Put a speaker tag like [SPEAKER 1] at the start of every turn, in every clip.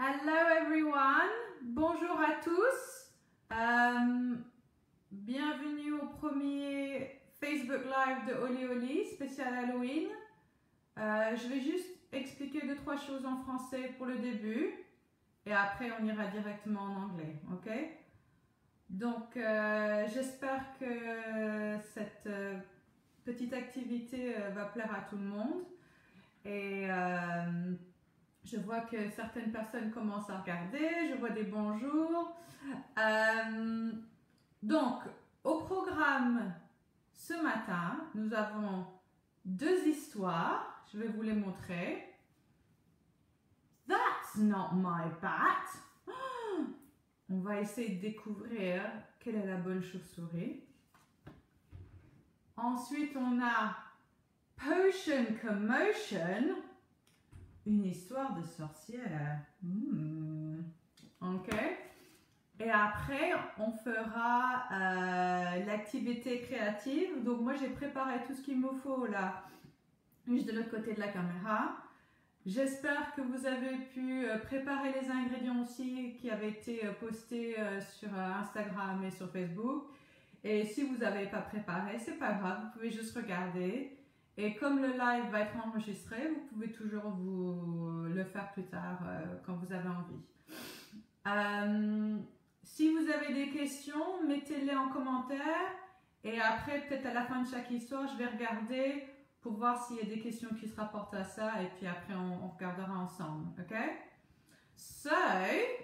[SPEAKER 1] Hello everyone, bonjour à tous, bienvenue au premier Facebook Live de Owly spécial Halloween. Je vais juste expliquer 2-3 choses en français pour le début et après on ira directement en anglais, ok? Donc j'espère que cette petite activité va plaire à tout le monde et je vois que certaines personnes commencent à regarder, je vois des bonjours. Donc, au programme ce matin, nous avons 2 histoires. Je vais vous les montrer. That's not my bat. On va essayer de découvrir quelle est la bonne chauve-souris. Ensuite, on a Potion Commotion. Une histoire de sorcière. Ok. Et après, on fera l'activité créative. Donc, moi, j'ai préparé tout ce qu'il me faut là, juste de l'autre côté de la caméra. J'espère que vous avez pu préparer les ingrédients aussi qui avaient été postés sur Instagram et sur Facebook. Et si vous n'avez pas préparé, c'est pas grave, vous pouvez juste regarder. Et comme le live va être enregistré, vous pouvez toujours le faire plus tard quand vous avez envie. Si vous avez des questions, mettez-les en commentaire. Et après, peut-être à la fin de chaque histoire, je vais regarder pour voir s'il y a des questions qui se rapportent à ça. Et puis après, on regardera ensemble. OK? So,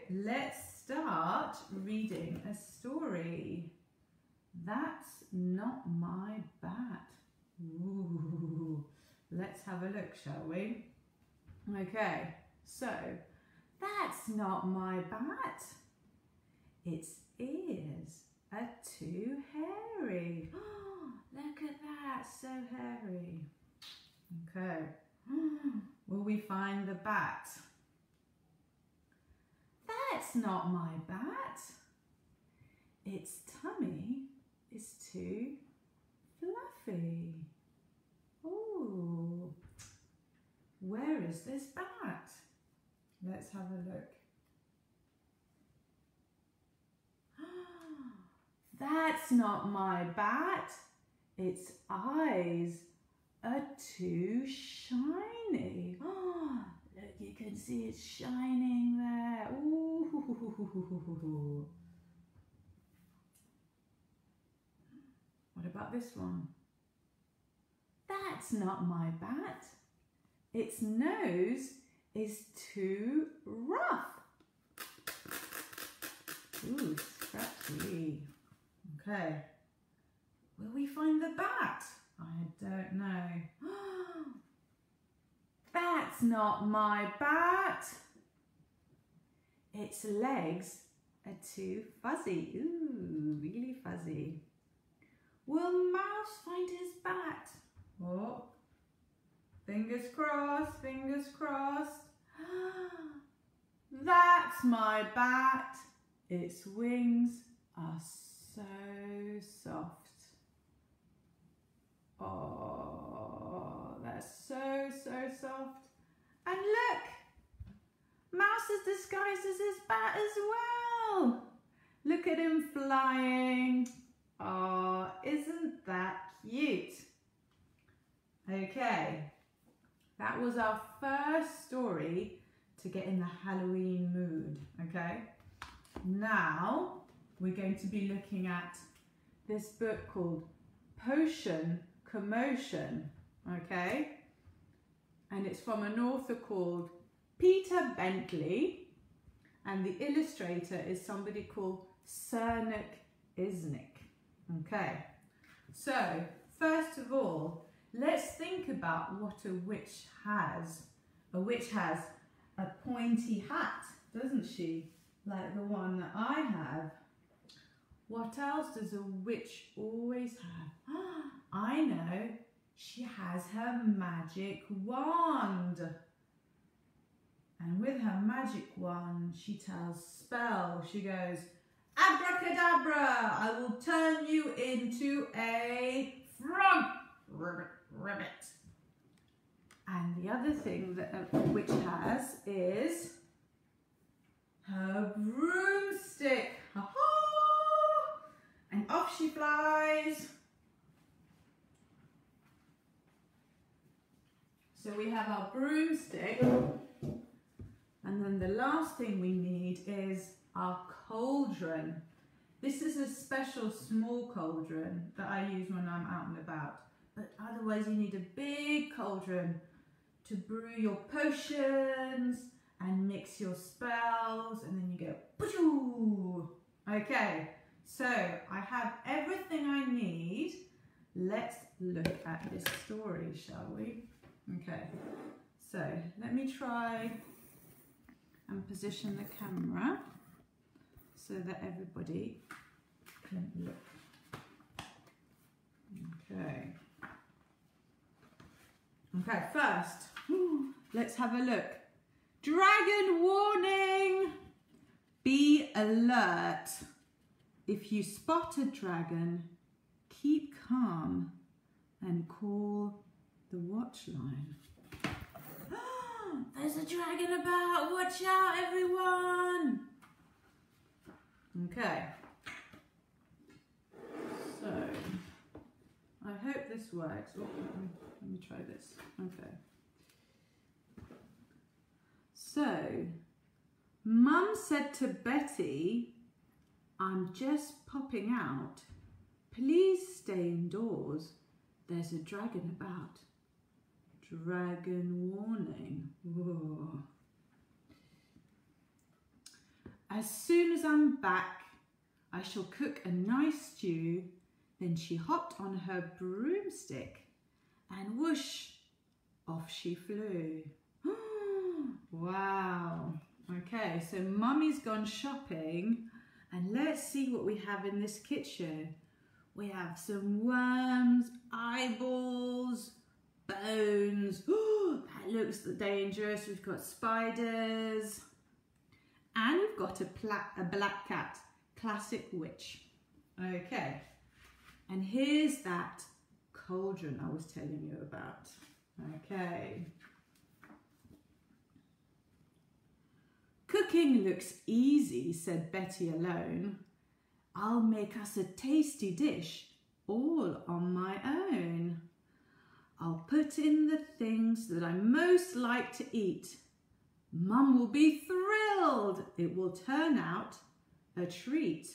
[SPEAKER 1] let's start reading a story. That's not my bat. Ooh, let's have a look, shall we? Okay, so that's not my bat. Its ears are too hairy. Oh, look at that, so hairy. Okay, will we find the bat? That's not my bat. Its tummy is too fluffy. Oh, where is this bat? Let's have a look. That's not my bat. Its eyes are too shiny. Oh, look, you can see it's shining there. Ooh. What about this one? That's not my bat. Its nose is too rough. Ooh, scratchy. Okay. Will we find the bat? I don't know. That's not my bat. Its legs are too fuzzy. Ooh, really fuzzy. Will Mouse find his bat? Oh, fingers crossed, fingers crossed. That's my bat. Its wings are so soft. Oh, they're so soft. And look, Mouse is disguised as his bat as well. Look at him flying. Oh, isn't that cute? Okay, that was our first story to get in the Halloween mood, okay? Now, we're going to be looking at this book called Potion Commotion, okay? And it's from an author called Peter Bentley, and the illustrator is somebody called Cernic Isnick, okay? So, first of all, let's think about what a witch has. A witch has a pointy hat, doesn't she? Like the one that I have. What else does a witch always have? I know, she has her magic wand. And with her magic wand, she tells spells. She goes, abracadabra, I will turn you into a frog. Ribbit. And the other thing that a witch has is our broomstick. And then the last thing we need is our cauldron. This is a special small cauldron that I use when I'm out and about. But otherwise you need a big cauldron to brew your potions and mix your spells, and then you go pooh. Okay, so I have everything I need. Let's look at this story, shall we? Okay, so let me try and position the camera so that everybody can look. Okay. Okay, first, let's have a look. Dragon warning! Be alert. If you spot a dragon, keep calm and call the watch line. There's a dragon about! Watch out, everyone! Okay. So, I hope this works. Oh, let me try this. Okay. So, Mum said to Betty, I'm just popping out. Please stay indoors. There's a dragon about. Dragon warning. Whoa. As soon as I'm back, I shall cook a nice stew. Then she hopped on her broomstick and whoosh, off she flew. Wow. Okay, so Mummy's gone shopping, and let's see what we have in this kitchen. We have some worms, eyeballs, bones. That looks dangerous. We've got spiders, and we've got a black cat, classic witch. Okay, and here's that cauldron I was telling you about. Okay. Cooking looks easy, said Betty alone. I'll make us a tasty dish all on my own. I'll put in the things that I most like to eat. Mum will be thrilled. It will turn out a treat.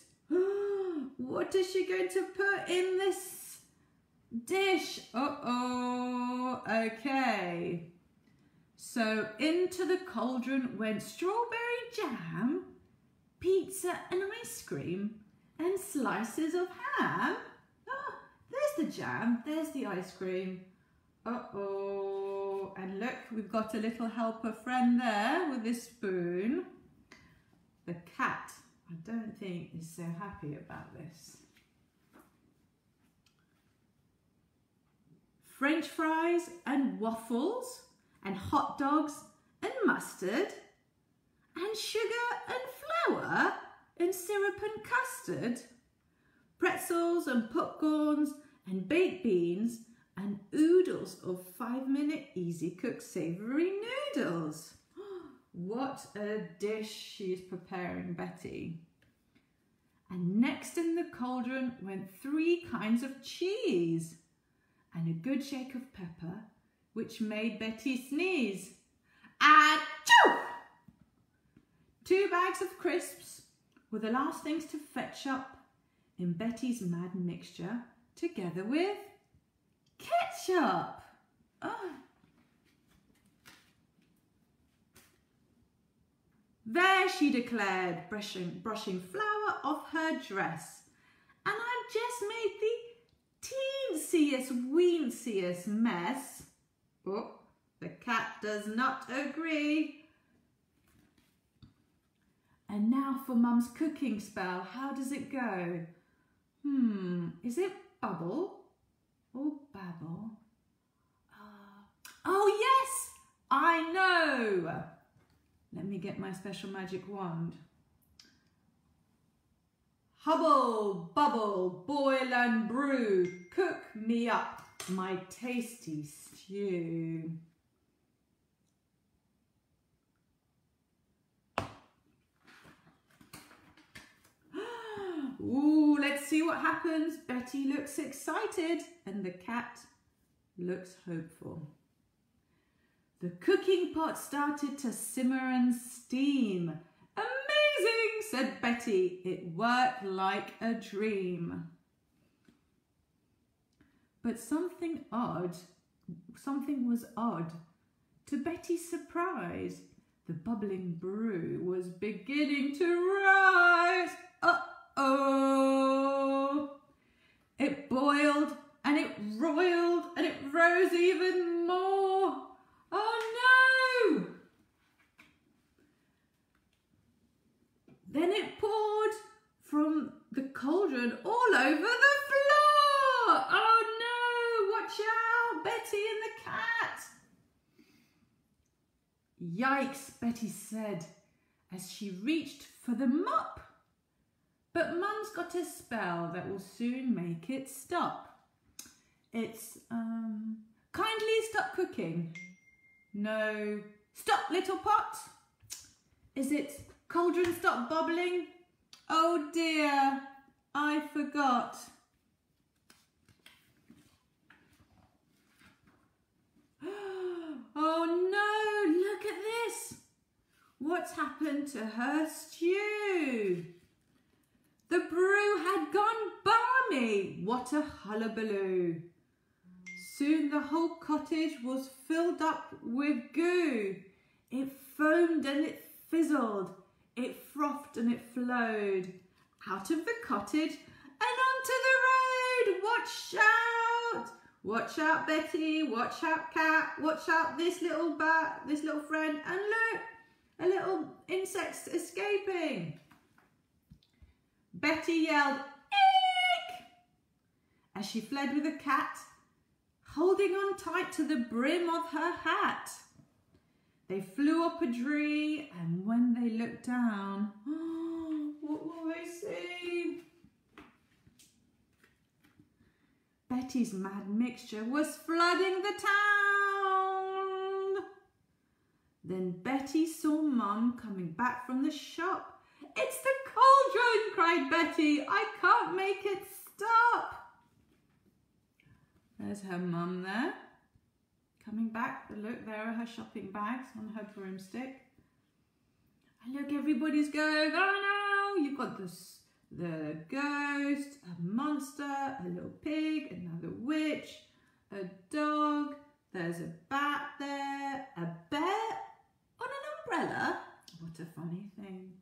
[SPEAKER 1] What is she going to put in this dish? Uh-oh. Okay. So into the cauldron went strawberry jam, pizza and ice cream, and slices of ham. Oh, there's the jam, there's the ice cream. Uh-oh. And look, we've got a little helper friend there with this spoon. The cat, I don't think, is so happy about this. French fries and waffles, and hot dogs and mustard, and sugar and flour, and syrup and custard, pretzels and popcorns and baked beans, and oodles of 5-minute easy cook savoury noodles. What a dish she's preparing, Betty. And next in the cauldron went 3 kinds of cheese and a good shake of pepper, which made Betty sneeze. Achoo! 2 bags of crisps were the last things to fetch up in Betty's mad mixture, together with ketchup. Oh. There, she declared, brushing flour off her dress. And I've just made the teensiest, weensiest mess. Oh, the cat does not agree. And now for Mum's cooking spell. How does it go? Is it bubble or babble? Oh yes, I know. Let me get my special magic wand. Hubble, bubble, boil and brew. Cook me up my tasty stew. Ooh, let's see what happens. Betty looks excited and the cat looks hopeful. The cooking pot started to simmer and steam. Amazing, said Betty. It worked like a dream. But something was odd. To Betty's surprise, the bubbling brew was beginning to rise. Uh-oh! It boiled and it roiled and it rose even more. Oh no! Then it poured from the cauldron all over the floor. Oh no! Watch out, Betty and the cat. Yikes, Betty said as she reached for the mop. But Mum's got a spell that will soon make it stop. It's, kindly stop cooking. No, stop little pot. Is it cauldron stop bubbling? Oh dear, I forgot. Oh no, look at this. What's happened to her stew? The brew had gone balmy. What a hullabaloo. Soon the whole cottage was filled up with goo. It foamed and it fizzled. It frothed and it flowed. Out of the cottage and onto the road. Watch out! Watch out, Betty. Watch out, cat. Watch out, this little bat, this little friend. And look, a little insect's escaping. Betty yelled, "Eek!" as she fled with the cat, holding on tight to the brim of her hat. They flew up a tree, and when they looked down, what will they see? Betty's mad mixture was flooding the town. Then Betty saw Mum coming back from the shop. "It's the cauldron," cried Betty. "I can't make it stop." There's her Mum there, coming back. Look, there are her shopping bags on her broomstick. And look, everybody's going, "Oh no, you've got the ghost, a monster, a little pig, another witch, a dog, there's a bat there, a bear on an umbrella." What a funny thing.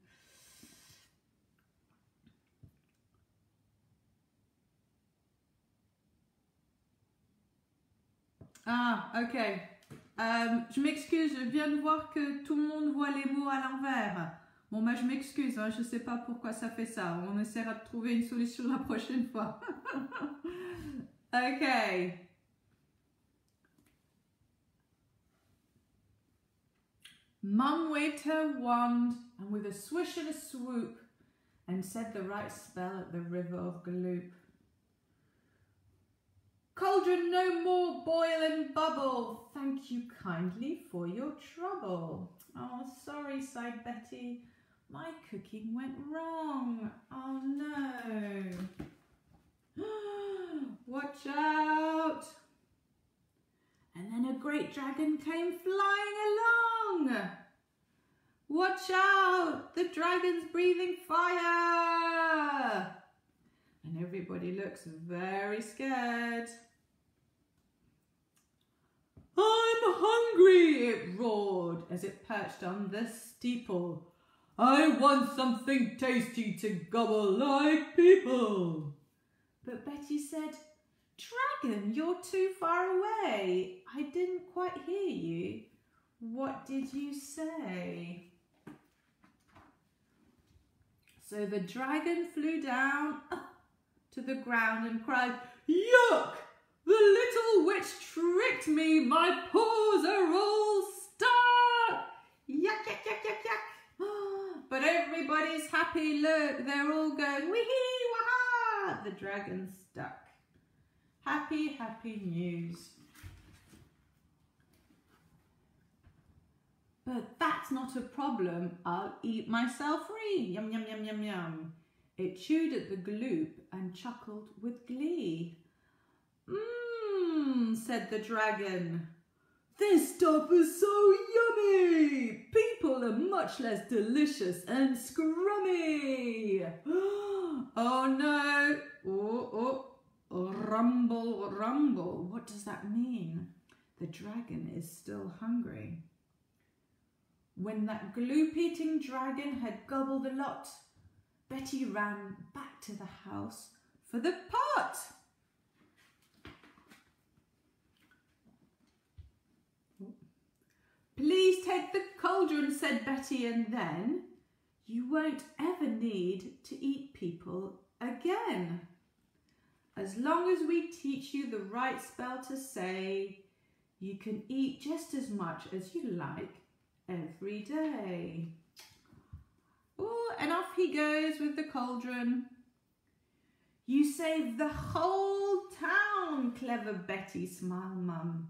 [SPEAKER 1] Ah, ok. Je m'excuse, je viens de voir que tout le monde voit les mots à l'envers. Bon, bah, je m'excuse, hein, je ne sais pas pourquoi ça fait ça. On essaiera de trouver une solution la prochaine fois. Ok. Mum waved her wand and with a swish and a swoop and said the right spell at the river of gloop. "Cauldron no more boil and bubble. Thank you kindly for your trouble." Oh, sorry, sighed Betty. My cooking went wrong. Oh no. Watch out. And then a great dragon came flying along. Watch out, the dragon's breathing fire. And everybody looks very scared. "I'm hungry," it roared as it perched on the steeple. "I want something tasty to gobble like people." But Betty said, "Dragon, you're too far away. I didn't quite hear you. What did you say?" So the dragon flew down to the ground and cried, "Yuck! The little witch tricked me. My paws are all stuck. Yuck, yuck, yuck, yuck, yuck." But everybody's happy. Look, they're all going, "Wee-hee, wah-ha!" The dragon's stuck. Happy, happy news. But that's not a problem. I'll eat myself free. Yum, yum, yum, yum, yum. It chewed at the gloop and chuckled with glee. "Mmm," said the dragon.
[SPEAKER 2] This stuff is so yummy! People are much less delicious and scrummy!
[SPEAKER 1] Oh no! Oh, rumble, rumble. What does that mean? The dragon is still hungry. When that gloop-eating dragon had gobbled a lot, Betty ran back to the house for the pot. Please take the cauldron, said Betty, and then you won't ever need to eat people again. As long as we teach you the right spell to say, you can eat just as much as you like every day. Oh, and off he goes with the cauldron. You saved the whole town, clever Betty, smiled Mum,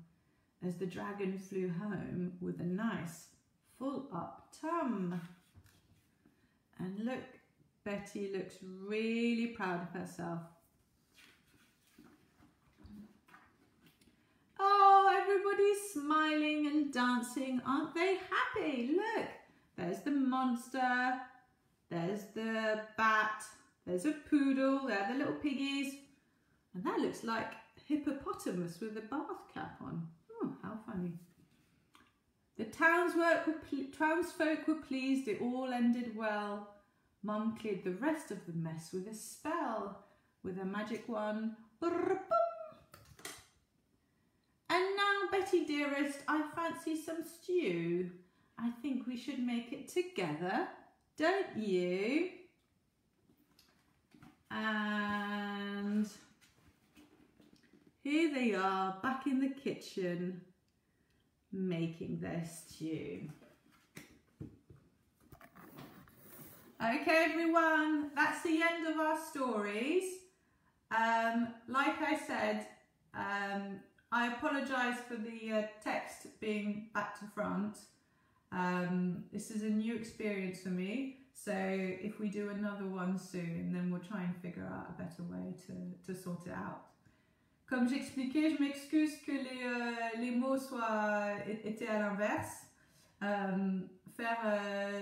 [SPEAKER 1] as the dragon flew home with a nice full-up tum. And look, Betty looks really proud of herself. Oh, everybody's smiling and dancing. Aren't they happy? Look, there's the monster, there's the bat, there's a poodle, there are the little piggies. And that looks like a hippopotamus with a bath cap on. Oh, how funny. The townsfolk were pleased, it all ended well. Mum cleared the rest of the mess with a spell, with a magic wand. And now, Betty dearest, I fancy some stew. I think we should make it together, don't you? And here they are, back in the kitchen, making their stew. Okay, everyone, that's the end of our stories. Like I said, I apologise for the text being back to front. This is a new experience for me, so if we do another one soon, then we'll try and figure out a better way to sort it out. Comme j'expliquais, je m'excuse que les mots étaient à l'inverse. Faire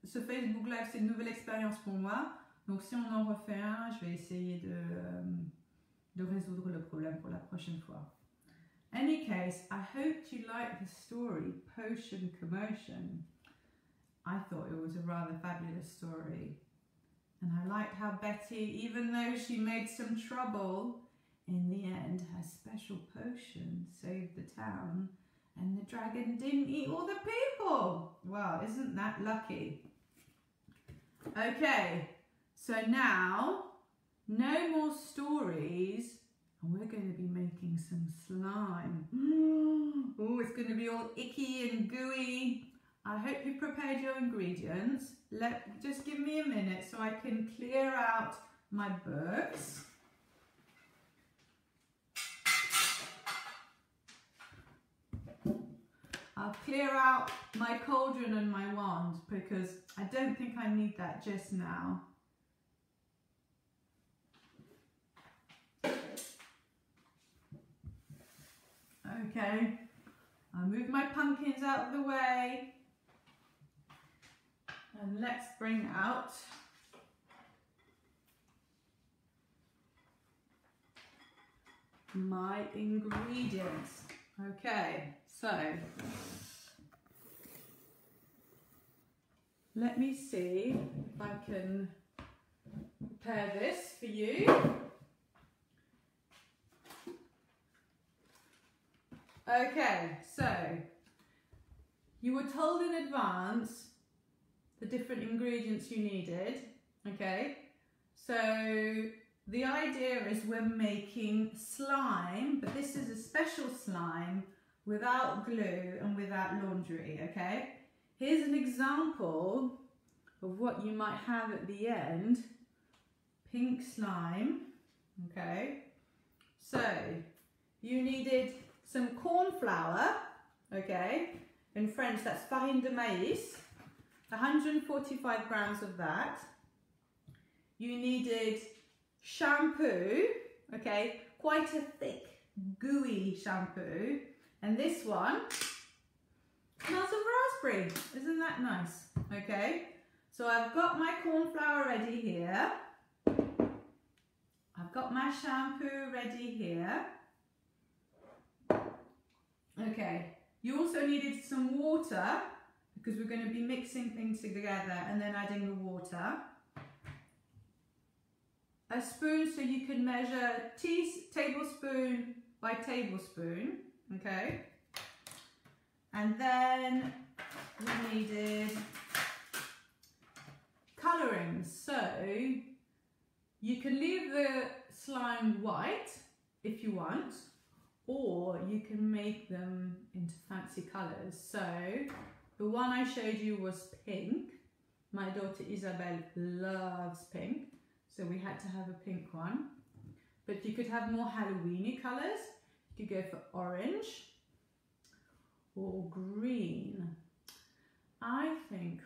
[SPEAKER 1] ce Facebook Live, c'est une nouvelle expérience pour moi. Donc si on en refait un, je vais essayer de résoudre le problème pour la prochaine fois. Any case, I hoped you liked the story, Potion Commotion. I thought it was a rather fabulous story. And I liked how Betty, even though she made some trouble, in the end, her special potion saved the town and the dragon didn't eat all the people. Wow, isn't that lucky? Okay, so now, no more stories. And we're going to be making some slime. Oh, it's going to be all icky and gooey. I hope you prepared your ingredients. Just give me a minute so I can clear out my books. I'll clear out my cauldron and my wand because I don't think I need that just now. Okay, I'll move my pumpkins out of the way and let's bring out my ingredients. Okay, so let me see if I can prepare this for you. Okay, so you were told in advance the different ingredients you needed, okay? So the idea is we're making slime, but this is a special slime without glue and without laundry, okay? Here's an example of what you might have at the end. Pink slime, okay? So you needed some corn flour, okay? In French, that's farine de maïs, 145 grams of that. You needed shampoo, okay? Quite a thick, gooey shampoo. And this one smells of raspberry. Isn't that nice? Okay, so I've got my corn flour ready here. I've got my shampoo ready here. Okay, you also needed some water because we're going to be mixing things together and then adding the water. A spoon so you can measure tablespoon by tablespoon, okay? And then we needed colouring. So you can leave the slime white if you want, or you can make them into fancy colours. So the one I showed you was pink. My daughter Isabel loves pink, so we had to have a pink one. But you could have more Halloweeny colours. You could go for orange or green. I think,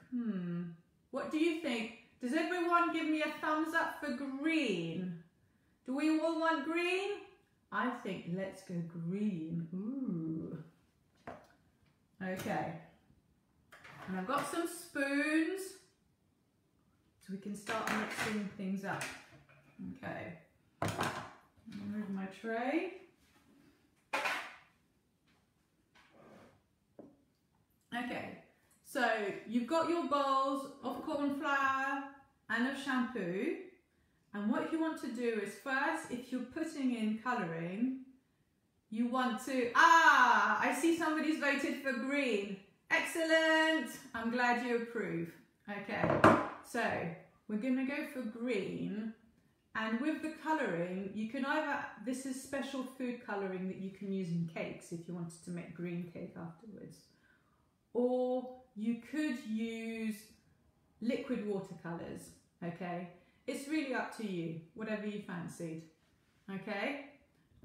[SPEAKER 1] what do you think? Does everyone give me a thumbs up for green? Do we all want green? I think let's go green. Ooh. Okay. And I've got some spoons so we can start mixing things up. Okay. Remove my tray. Okay. So you've got your bowls of corn flour and of shampoo. And what you want to do is first, if you're putting in colouring, you want to, I see somebody's voted for green. Excellent. I'm glad you approve. Okay, so we're going to go for green. And with the colouring, you can either, this is special food colouring that you can use in cakes if you wanted to make green cake afterwards. Or you could use liquid watercolours, okay? It's really up to you, whatever you fancied, okay?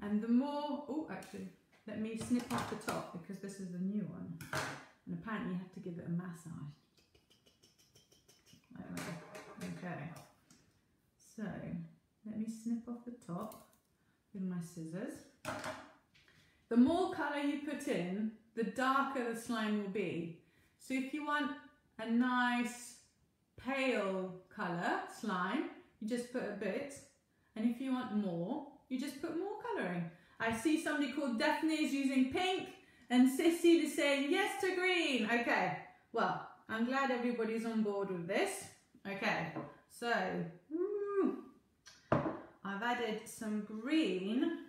[SPEAKER 1] And the more, actually, let me snip off the top because this is the new one. And apparently you have to give it a massage. Like that. Okay. So, let me snip off the top with my scissors. The more colour you put in, the darker the slime will be. So if you want a nice pale colour slime, you just put a bit. And if you want more, you just put more colouring. I see somebody called Daphne is using pink and Cecile is saying yes to green. Okay, well, I'm glad everybody's on board with this. Okay, so I've added some green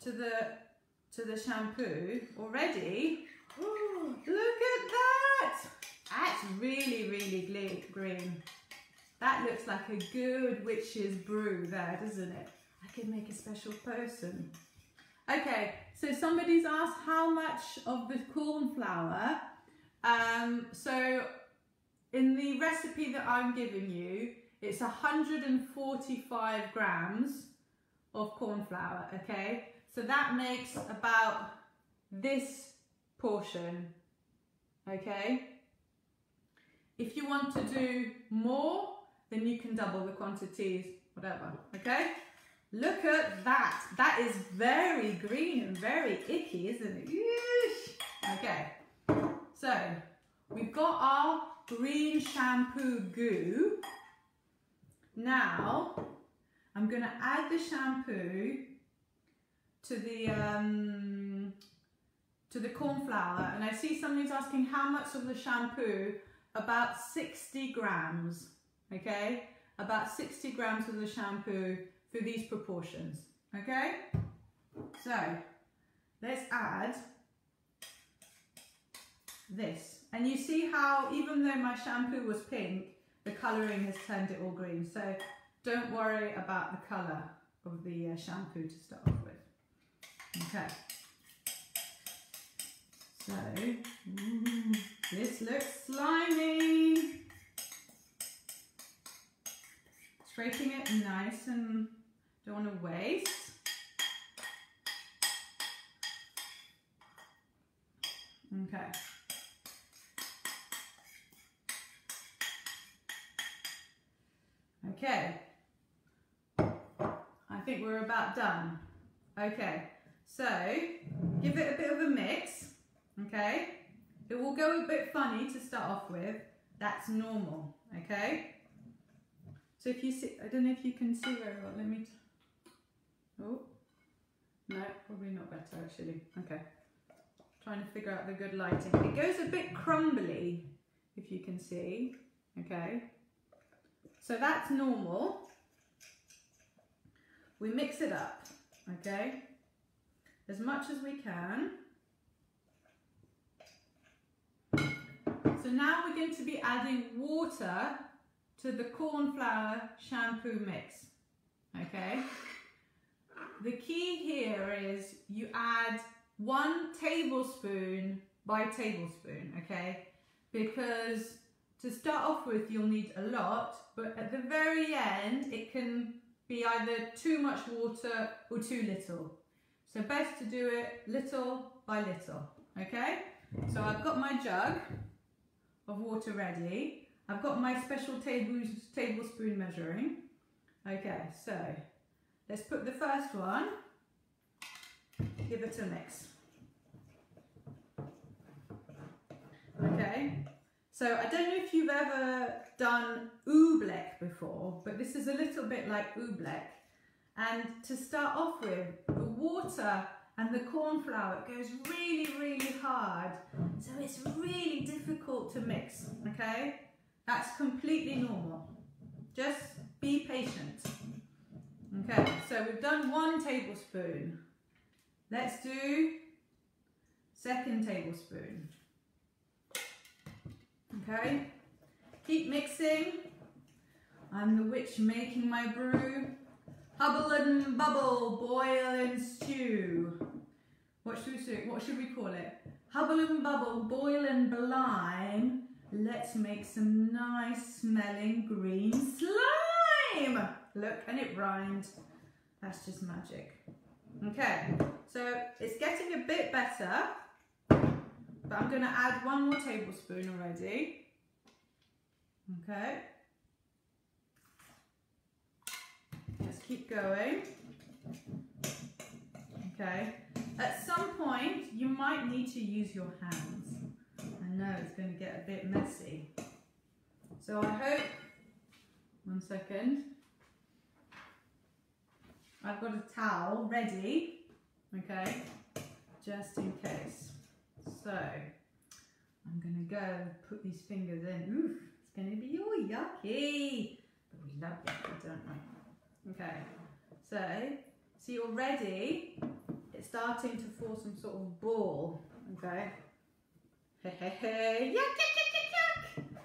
[SPEAKER 1] to the shampoo already. Ooh, look at that! That's really, really green. That looks like a good witch's brew there, doesn't it? I could make a special potion. Okay, so somebody's asked how much of the corn flour. So in the recipe that I'm giving you, it's 145 grams of corn flour, okay? So that makes about this portion, okay? If you want to do more, then you can double the quantities, whatever, okay? Look at that. That is very green and very icky, isn't it? Yeesh. Okay, so we've got our green shampoo goo. Now, I'm going to add the shampoo to the corn flour, and I see somebody's asking how much of the shampoo. About 60 grams, okay? About 60 grams of the shampoo for these proportions, okay? So, let's add this. And you see how, even though my shampoo was pink, the colouring has turned it all green. So, don't worry about the colour of the shampoo to start off with. Okay. So, this looks slimy. Scraping it nice and don't want to waste. Okay. Okay. I think we're about done. Okay. So give it a bit of a mix, okay? It will go a bit funny to start off with. That's normal, okay? So if you see, I don't know if you can see very well. Let me, oh, no, probably not better actually. Okay, trying to figure out the good lighting. It goes a bit crumbly, if you can see, okay? So that's normal. We mix it up, okay? As much as we can. So now we're going to be adding water to the corn flour shampoo mix, okay? The key here is you add 1 tablespoon by tablespoon, okay? Because to start off with, you'll need a lot, but at the very end, it can be either too much water or too little. So best to do it little by little, okay? So I've got my jug of water ready. I've got my special tablespoon measuring. Okay, so let's put the first one, give it a mix. Okay, so I don't know if you've ever done oobleck before, but this is a little bit like oobleck. And to start off with, the water and the corn flour goes really, really hard. So it's really difficult to mix, okay? That's completely normal. Just be patient. Okay, so we've done 1 tablespoon. Let's do 2nd tablespoon. Okay, keep mixing. I'm the witch making my brew. Hubble and bubble, boil and stew. What should we call it? Hubble and bubble, boil and blime. Let's make some nice smelling green slime. Look, and it rhymed. That's just magic. Okay, so it's getting a bit better, but I'm going to add 1 more tablespoon already. Okay. Let's keep going. Okay. At some point, you might need to use your hands. I know it's going to get a bit messy. So I hope, 1 second. I've got a towel ready, okay, just in case. So I'm going to go put these fingers in. Oof, it's going to be all yucky. But we love yucky, don't we? Okay, so see already it's starting to form some sort of ball, okay? Hey, hey, hey, yuck, yuck, yuck, yuck, yuck.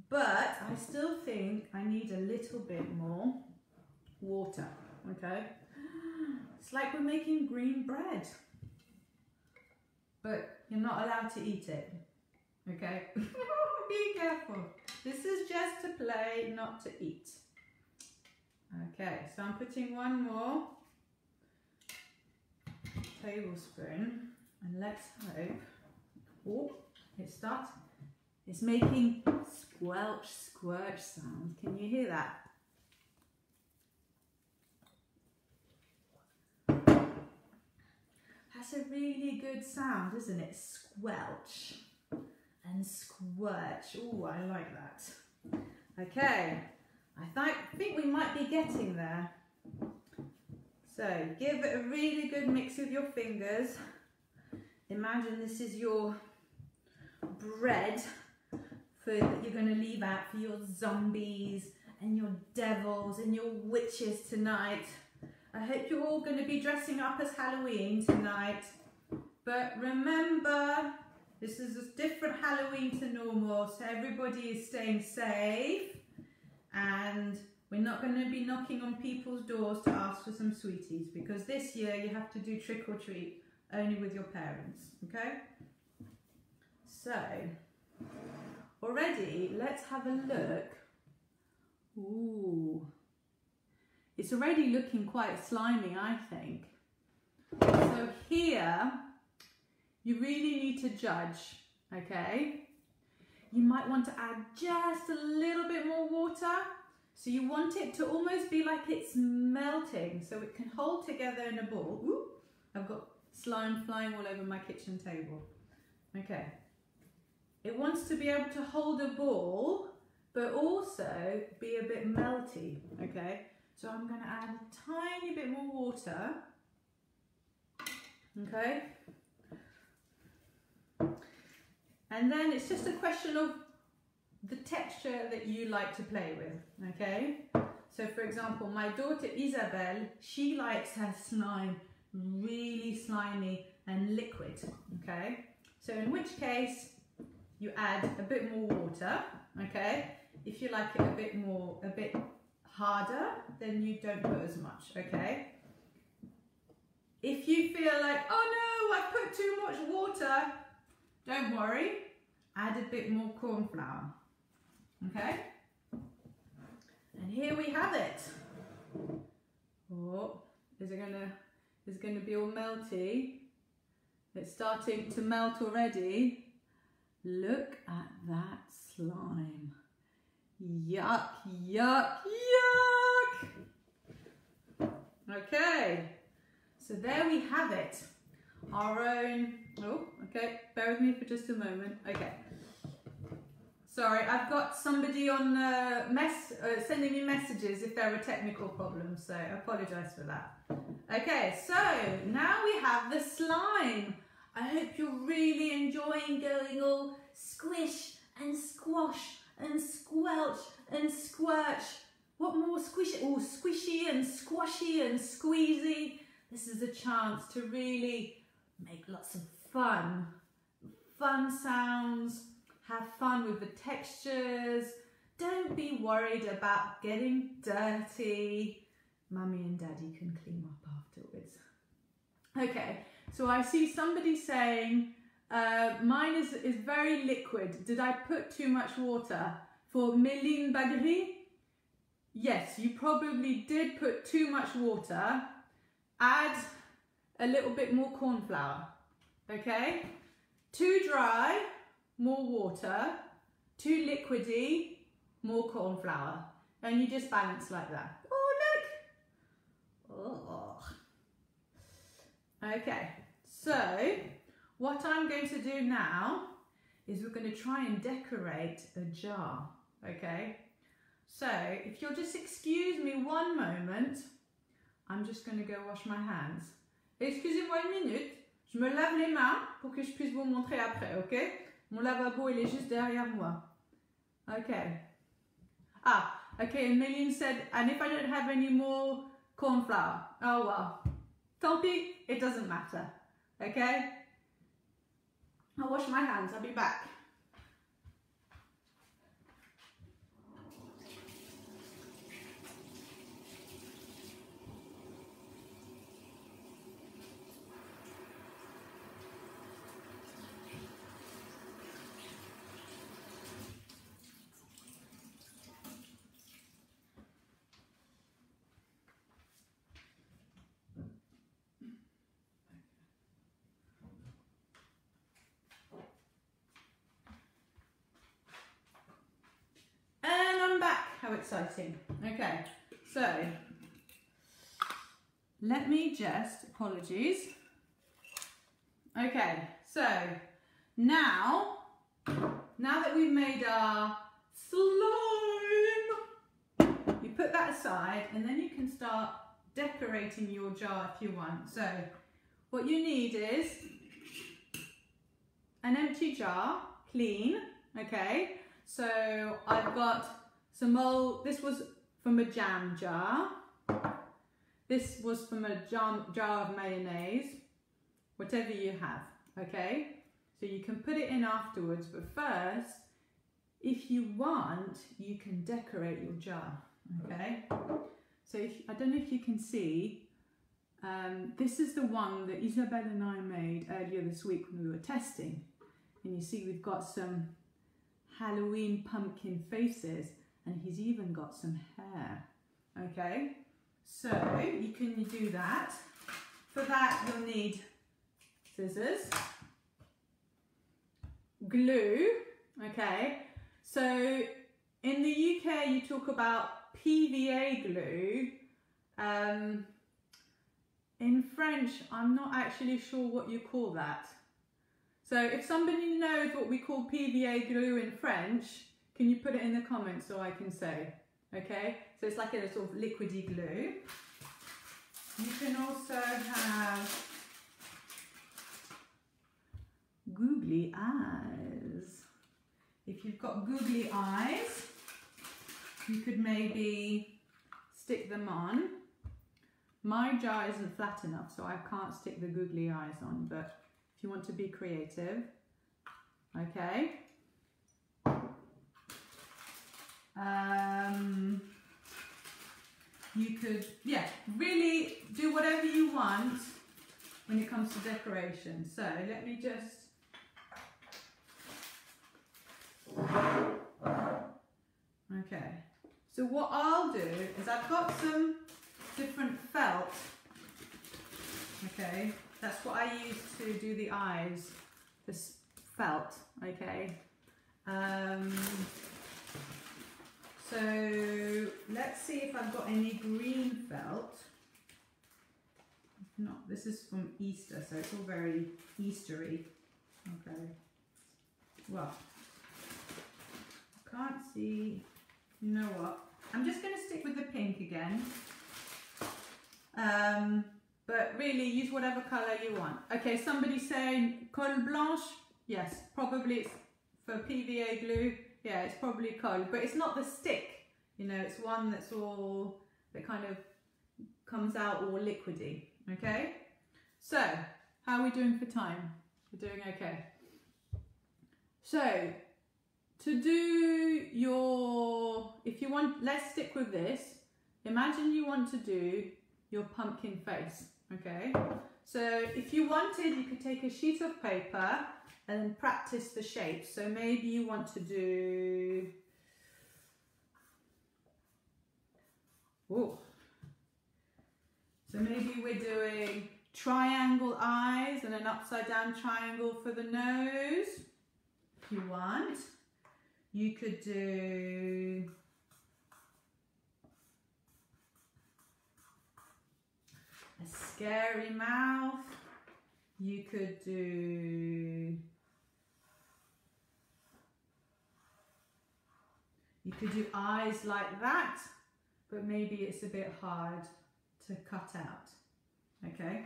[SPEAKER 1] But I still think I need a little bit more water, okay? It's like we're making green bread, but you're not allowed to eat it, okay? Be careful. This is just to play, not to eat. Okay, so I'm putting 1 more tablespoon, and let's hope, oh, it's making squelch, squirch sound. Can you hear that? That's a really good sound, isn't it? Squelch and squirch. Oh, I like that. Okay, I think we might be getting there. So give it a really good mix with your fingers. Imagine this is your bread that you're going to leave out for your zombies and your devils and your witches tonight. I hope you're all going to be dressing up as Halloween tonight. But remember, this is a different Halloween to normal, so everybody is staying safe. And we're not going to be knocking on people's doors to ask for some sweeties, because this year you have to do trick or treat only with your parents, okay? So, already, let's have a look. Ooh. It's already looking quite slimy, I think. So here, you really need to judge, okay? You might want to add just a little bit more water. So you want it to almost be like it's melting, so it can hold together in a ball. Ooh, I've got slime flying all over my kitchen table. Okay. It wants to be able to hold a ball, but also be a bit melty, okay? So I'm going to add a tiny bit more water, okay? And then it's just a question of the texture that you like to play with, okay? So for example, my daughter Isabel, she likes her slime really slimy and liquid, okay? So in which case, you add a bit more water, okay? If you like it a bit harder, then you don't put as much, okay? If you feel like, oh no, I've put too much water, don't worry, add a bit more corn flour, okay? And here we have it. Oh, is it gonna be all melty? It's starting to melt already. Look at that slime. Yuck, yuck, yuck. Okay, so there we have it. Our own, oh, okay, bear with me for just a moment. Okay. Sorry, I've got somebody on sending me messages if there are technical problems, so I apologise for that. Okay, so now we have the slime. I hope you're really enjoying going all squish and squash and squelch and squirch. What more squishy? Oh, squishy and squashy and squeezy. This is a chance to really make lots of fun sounds. Have fun with the textures. Don't be worried about getting dirty. Mummy and Daddy can clean up afterwards. Okay, so I see somebody saying, mine is very liquid. Did I put too much water? For Méline Bagri, yes, you probably did put too much water. Add a little bit more corn flour, okay? Too dry, more water. Too liquidy, more corn flour. And you just balance like that. Oh, look! Oh. Okay, so what I'm going to do now is we're going to try and decorate a jar, okay? So if you'll just excuse me one moment, I'm just going to go wash my hands. Excusez-moi une minute, je me lave les mains pour que je puisse vous montrer après, ok? Mon lavabo, il est juste derrière moi. Okay. Ah, okay, and Méline said, and if I don't have any more corn flour? Oh well. Tant pis, it doesn't matter. Okay? I'll wash my hands, I'll be back. How exciting. Okay, so let me just, apologies. Okay, so now that we've made our slime, you put that aside and then you can start decorating your jar if you want. So what you need is an empty jar, clean, okay? So I've got some old, this was from a jam jar. This was from a jar of mayonnaise, whatever you have, okay? So you can put it in afterwards, but first, if you want, you can decorate your jar, okay? So I don't know if you can see, this is the one that Isabel and I made earlier this week when we were testing. And you see we've got some Halloween pumpkin faces. And he's even got some hair, okay? So you can do that. For that, you'll need scissors, glue, okay? So in the UK, you talk about PVA glue. In French, I'm not actually sure what you call that. So if somebody knows what we call PVA glue in French, can you put it in the comments so I can say? Okay, so it's like a sort of liquidy glue. You can also have googly eyes. If you've got googly eyes, you could maybe stick them on. My jar isn't flat enough, so I can't stick the googly eyes on, but if you want to be creative, okay. You could, yeah, really do whatever you want when it comes to decoration. So let me just, okay. So what I'll do is I've got some different felt, okay. That's what I use to do the eyes, this felt, okay. So let's see if I've got any green felt. If not, this is from Easter, so it's all very Eastery. Okay. Well, I can't see. You know what? I'm just going to stick with the pink again. But really use whatever colour you want. Okay, somebody's saying colle blanche. Yes, probably it's for PVA glue. Yeah, it's probably colle, but it's not the stick. You know, it's one that's all, that kind of comes out all liquidy. Okay? So, how are we doing for time? We're doing okay. So, to do your, if you want, let's stick with this. Imagine you want to do your pumpkin face, okay? So if you wanted, you could take a sheet of paper and practice the shapes. So maybe you want to do, oh, so maybe we're doing triangle eyes and an upside down triangle for the nose. If you want, you could do a scary mouth. You could do, you could do eyes like that, but maybe it's a bit hard to cut out. Okay,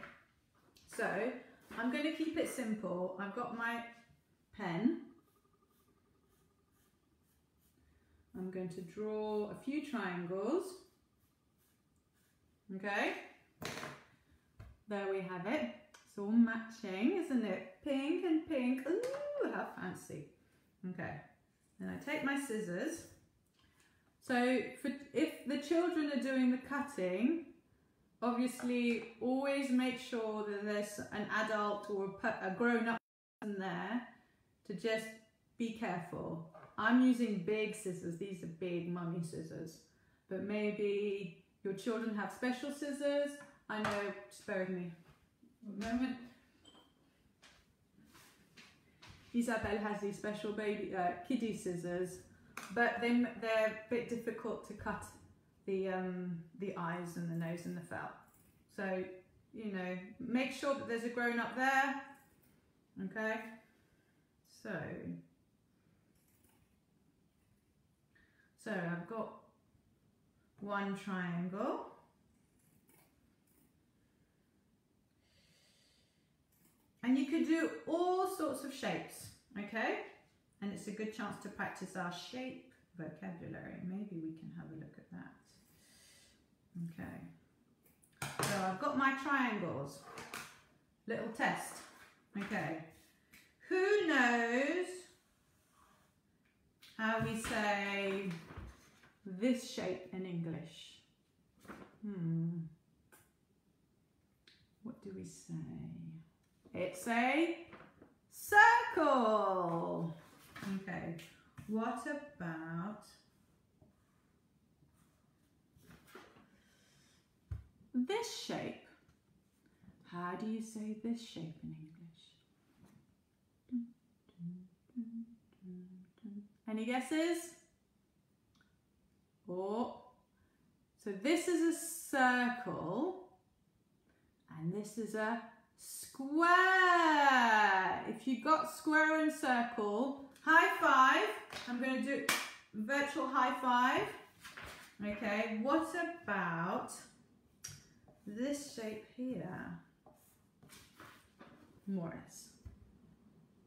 [SPEAKER 1] so I'm going to keep it simple. I've got my pen. I'm going to draw a few triangles. Okay, there we have it. It's all matching, isn't it? Pink and pink. Ooh, how fancy. Okay, then I take my scissors. So if the children are doing the cutting, obviously always make sure that there's an adult or a grown-up person there to just be careful. I'm using big scissors. These are big mummy scissors, but maybe your children have special scissors. I know, just bear with me a moment. Isabelle has these special baby kiddie scissors, but they're a bit difficult to cut the eyes and the nose and the felt. So, you know, make sure that there's a grown-up there. Okay, so I've got one triangle. And you could do all sorts of shapes, okay? And it's a good chance to practice our shape vocabulary. Maybe we can have a look at that. Okay. So I've got my triangles. Little test. Okay. Who knows how we say this shape in English? What do we say? It's a circle. Okay, what about this shape? How do you say this shape in English? Any guesses? Oh, so this is a circle. And this is a square. If you got square and circle, high five. I'm going to do virtual high five. Okay, what about this shape here? Morris.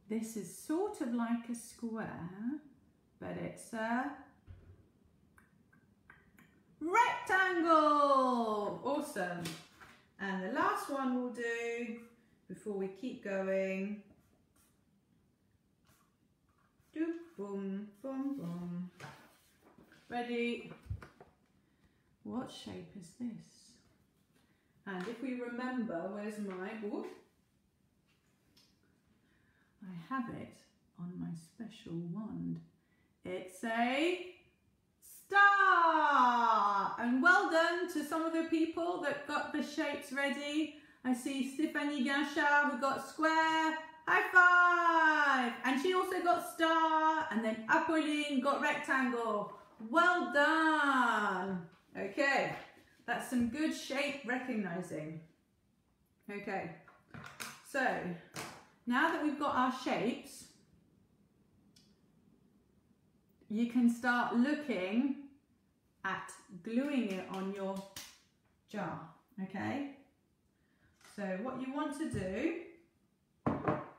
[SPEAKER 1] This is sort of like a square, but it's a rectangle. Awesome. And the last one we'll do before we keep going. Doop, boom, boom, boom. Ready? What shape is this? And if we remember, where's my, ooh, I have it on my special wand. It's a star! And well done to some of the people that got the shapes ready. I see Stéphanie Guinchard who got square. High five! And she also got star. And then Apolline got rectangle. Well done! Okay, that's some good shape recognizing. Okay, so now that we've got our shapes, you can start looking at gluing it on your jar, okay? So what you want to do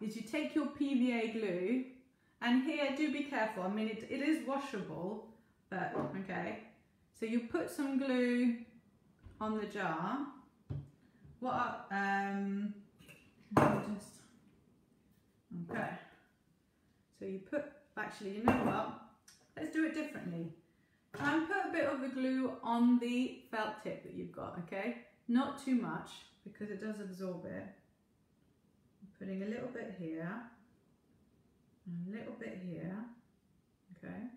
[SPEAKER 1] is you take your PVA glue, and here, do be careful, I mean it is washable, but okay. So you put some glue on the jar. Okay. So you put, actually, you know what? Let's do it differently. Try and put a bit of the glue on the felt tip that you've got, okay? Not too much, because it does absorb it. I'm putting a little bit here, and a little bit here, okay?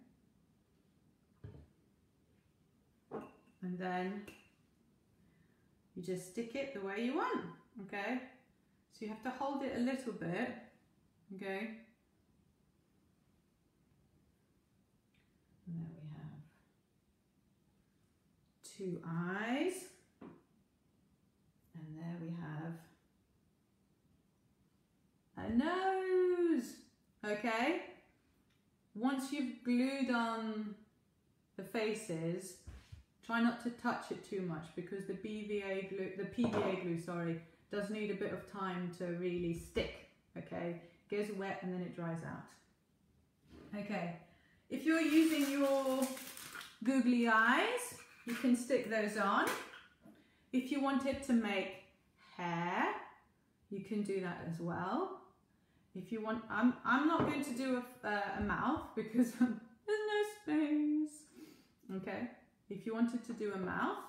[SPEAKER 1] And then you just stick it the way you want, okay? So you have to hold it a little bit, okay? And there we have 2 eyes. And there we have a nose, okay? Once you've glued on the faces, try not to touch it too much, because the PVA glue, sorry, does need a bit of time to really stick, okay? It goes wet and then it dries out. Okay, if you're using your googly eyes, you can stick those on. If you wanted to make hair, you can do that as well. If you want, I'm not going to do a mouth because there's no space, okay? If you wanted to do a mouth,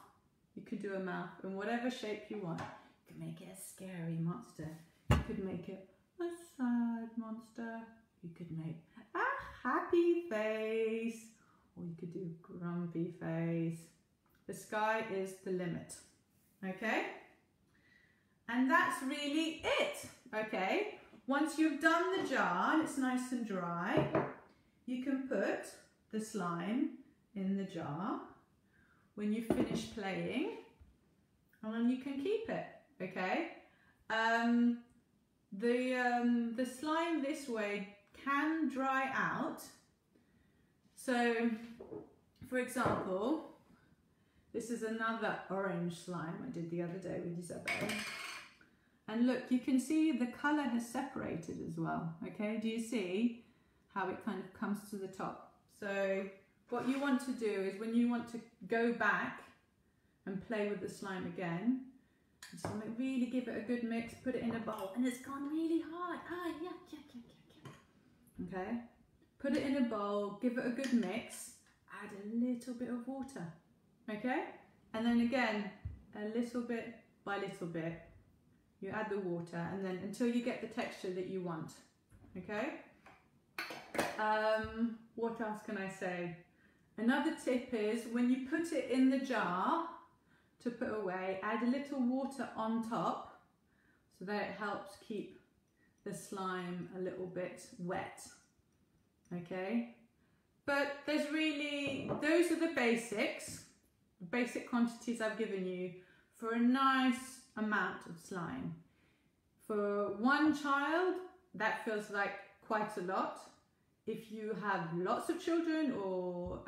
[SPEAKER 1] you could do a mouth in whatever shape you want. You could make it a scary monster. You could make it a sad monster. You could make a happy face. Or you could do a grumpy face. The sky is the limit. Okay? And that's really it. Okay? Once you've done the jar and it's nice and dry, you can put the slime in the jar when you finish playing, and then you can keep it, okay? The slime this way can dry out. So, for example, this is another orange slime I did the other day with Isabel. And look, you can see the colour has separated as well, okay? Do you see how it kind of comes to the top? So what you want to do is when you want to go back and play with the slime again, just want to really give it a good mix, put it in a bowl, and it's gone really hard. Ah, yuck, yuck, yuck, yuck, yuck. Okay? Put it in a bowl, give it a good mix, add a little bit of water, okay? And then again, a little bit by little bit, you add the water, and then until you get the texture that you want, okay? What else can I say? Another tip is when you put it in the jar to put away, add a little water on top so that it helps keep the slime a little bit wet, okay? But there's really, those are the basics, the basic quantities I've given you for a nice amount of slime. For one child, that feels like quite a lot. If you have lots of children or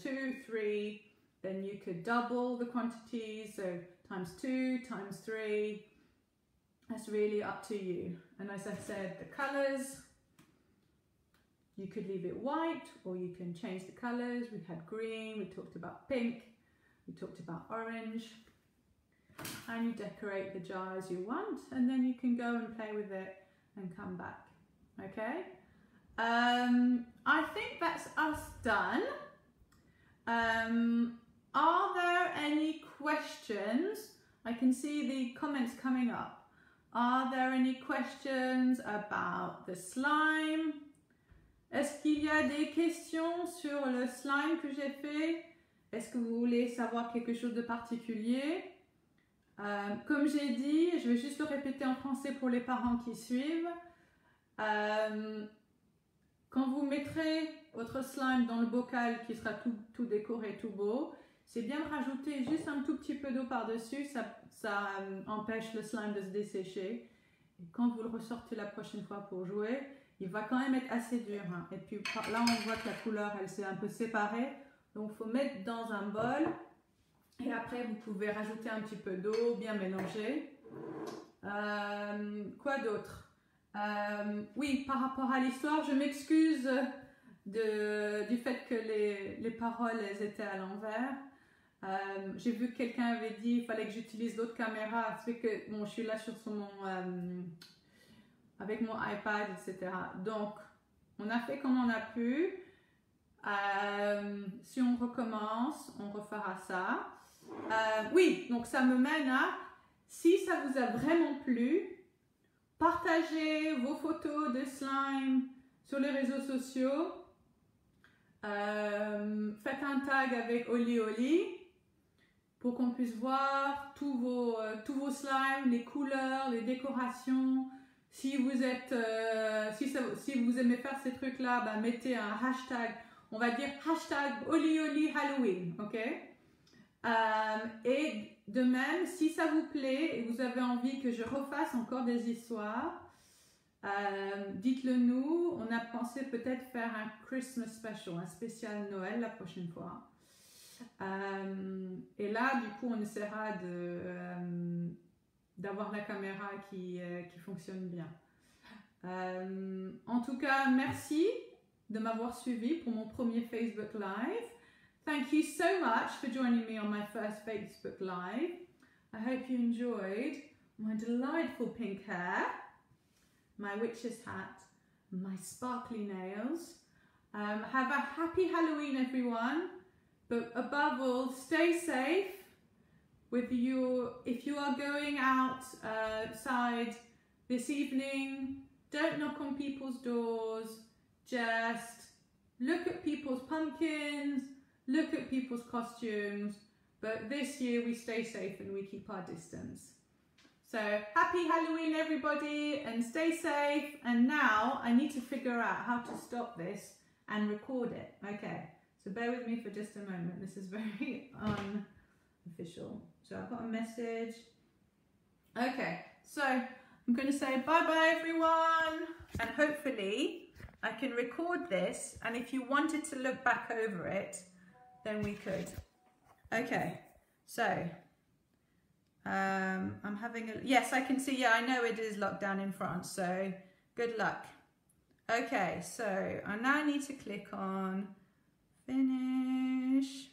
[SPEAKER 1] 2, 3, then you could double the quantity, so times 2, times 3. That's really up to you. And as I said, the colors, you could leave it white or you can change the colors. We had green, we talked about pink, we talked about orange. And you decorate the jar as you want, and then you can go and play with it and come back. Okay? I think that's us done. Are there any questions? I can see the comments coming up. Are there any questions about the slime? Est-ce qu'il y a des questions sur le slime que j'ai fait? Est-ce que vous voulez savoir quelque chose de particulier? Comme j'ai dit, je vais juste le répéter en français pour les parents qui suivent. Quand vous mettrez votre slime dans le bocal qui sera tout décoré, tout beau, c'est bien de rajouter juste un tout petit peu d'eau par-dessus, ça empêche le slime de se dessécher. Et quand vous le ressortez la prochaine fois pour jouer, il va quand même être assez dur. Hein. Et puis là, on voit que la couleur, elle s'est un peu séparée. Donc, il faut mettre dans un bol. Et après, vous pouvez rajouter un petit peu d'eau, bien mélanger. Quoi d'autre? Oui, par rapport à l'histoire, je m'excuse du fait que les paroles elles étaient à l'envers. J'ai vu que quelqu'un avait dit qu'il fallait que j'utilise l'autre caméra. C'est que bon, je suis là sur avec mon iPad, etc. Donc, on a fait comme on a pu. Si on recommence, on refera ça. Oui, donc ça me mène à, si ça vous a vraiment plu, partagez vos photos de slime sur les réseaux sociaux. Faites un tag avec Owly pour qu'on puisse voir tous vos slimes, les couleurs, les décorations. Si vous êtes, si vous aimez faire ces trucs-là, bah, mettez un hashtag. On va dire hashtag Owly Halloween, ok? Et de même, si ça vous plaît et vous avez envie que je refasse encore des histoires, dites-le nous. On a pensé peut-être faire un Christmas special, un spécial Noël la prochaine fois. Et là, du coup, on essaiera d'avoir la caméra qui fonctionne bien. En tout cas, merci de m'avoir suivi pour mon premier Facebook Live. Thank you so much for joining me on my first Facebook Live. I hope you enjoyed my delightful pink hair, my witch's hat, my sparkly nails. Have a happy Halloween, everyone. But above all, stay safe. If you are going outside this evening, don't knock on people's doors. Just look at people's pumpkins, look at people's costumes, but this year we stay safe and we keep our distance. So happy Halloween, everybody, and stay safe. And now I need to figure out how to stop this and record it. Okay, so bear with me for just a moment. This is very unofficial. So I've got a message. Okay, so I'm going to say bye-bye, everyone, and hopefully I can record this, and if you wanted to look back over it, then we could. Okay, so I'm having a, yes, I can see, yeah, I know it is locked down in France, so good luck. Okay, so I now need to click on finish.